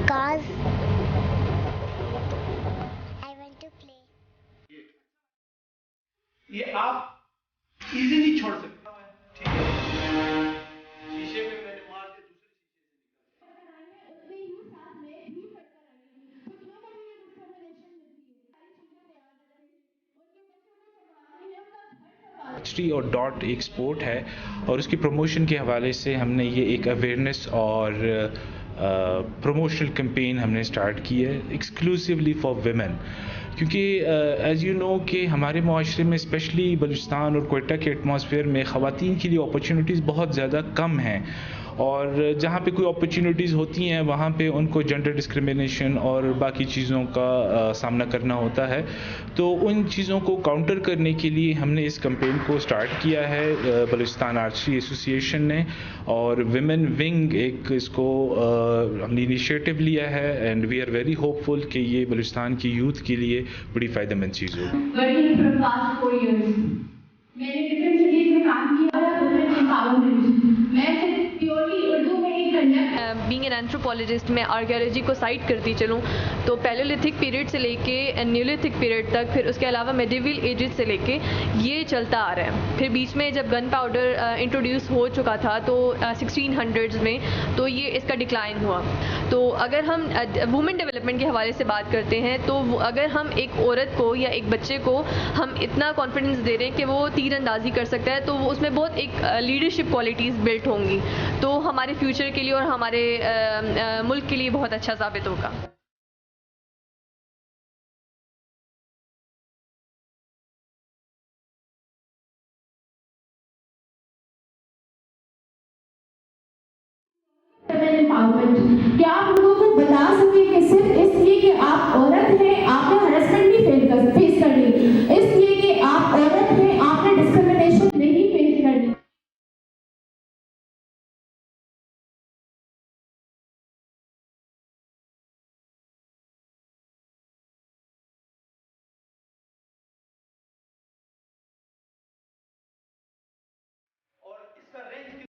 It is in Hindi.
Because I want to play. ये आप इजीली छोड़ सकते हो, ठीक है। शीशे पे मैंने मार के दूसरे आर्चरी और डॉट एक स्पोर्ट है और उसकी प्रमोशन के हवाले से हमने ये एक अवेयरनेस और प्रमोशनल कैंपेन हमने स्टार्ट की है एक्सक्लूसिवली फॉर वेमेन, क्योंकि एज़ यू नो कि हमारे माशरे में स्पेशली बलूचिस्तान और कोयटा के एटमॉस्फेयर में ख़वातीन के लिए अपॉर्चुनिटीज़ बहुत ज़्यादा कम हैं और जहाँ पे कोई अपॉर्चुनिटीज़ होती हैं वहाँ पे उनको जेंडर डिस्क्रिमिनेशन और बाकी चीज़ों का सामना करना होता है। तो उन चीज़ों को काउंटर करने के लिए हमने इस कैंपेन को स्टार्ट किया है बलूचिस्तान आर्चरी एसोसिएशन ने, और विमेन विंग एक इसको हमने इनिशिएटिव लिया है and we are very hopeful कि ये बलूचिस्तान की यूथ के लिए बड़ी फ़ायदेमंद चीज़ होगी। Working for the past 4 years, मैंने डिफरेंट सिटीज में काम किया है वुमेन एम्पावरमेंट। मैं सिर्फ प्योरली उर्दू में ही कंडक्ट बीइंग एन एंथ्रोपोलॉजिस्ट मैं आर्कियोलॉजी को साइट करती चलूँ तो पैलेलिथिक पीरियड से लेके न्यूलिथिक पीरियड तक, फिर उसके अलावा मेडिवल एजेस से लेके ये चलता आ रहा है। फिर बीच में जब गन पाउडर इंट्रोड्यूस हो चुका था तो 1600s में तो ये इसका डिक्लाइन हुआ। तो अगर हम वुमेन डेवलपमेंट के हवाले से बात करते हैं तो अगर हम एक औरत को या एक बच्चे को हम इतना कॉन्फिडेंस दे रहे हैं कि वो तीरंदाजी कर सकता है तो वो उसमें बहुत एक लीडरशिप क्वालिटीज़ बिल्ट होंगी, तो हमारे फ्यूचर के लिए और हमारे मुल्क के लिए बहुत अच्छा साबित होगा। एम्पावरमेंट क्या आप लोगों को बता सकते